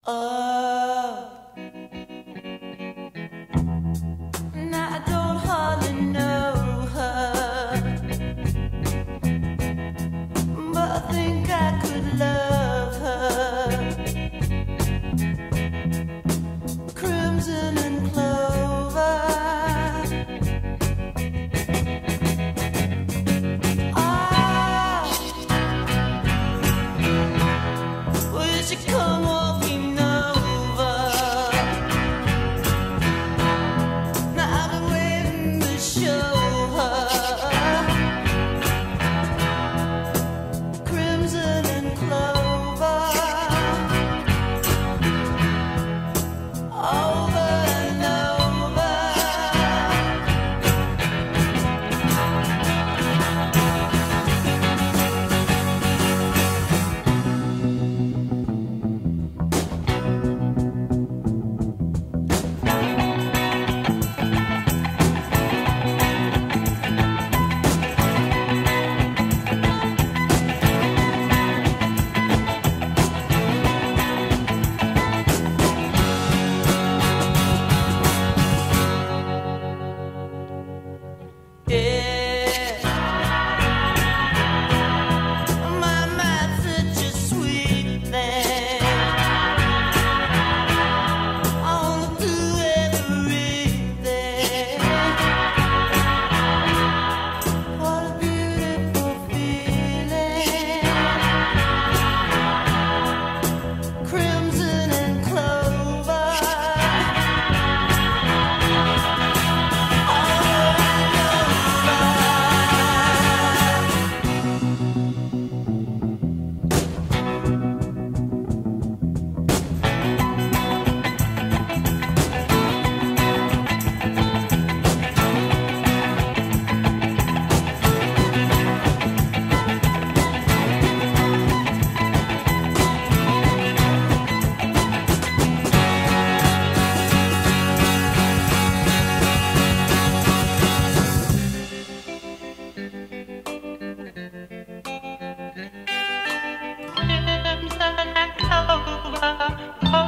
Oh, now I don't hardly know her, but I think I could love her. Crimson and clover. Ah, will she come walking over? Now I've been waiting to show her. Crimson and clover. Over and over. Yeah, my mouth's such a sweet thing. I wanna do everything. What a beautiful feeling. Crimson and clover. Crimson and clover.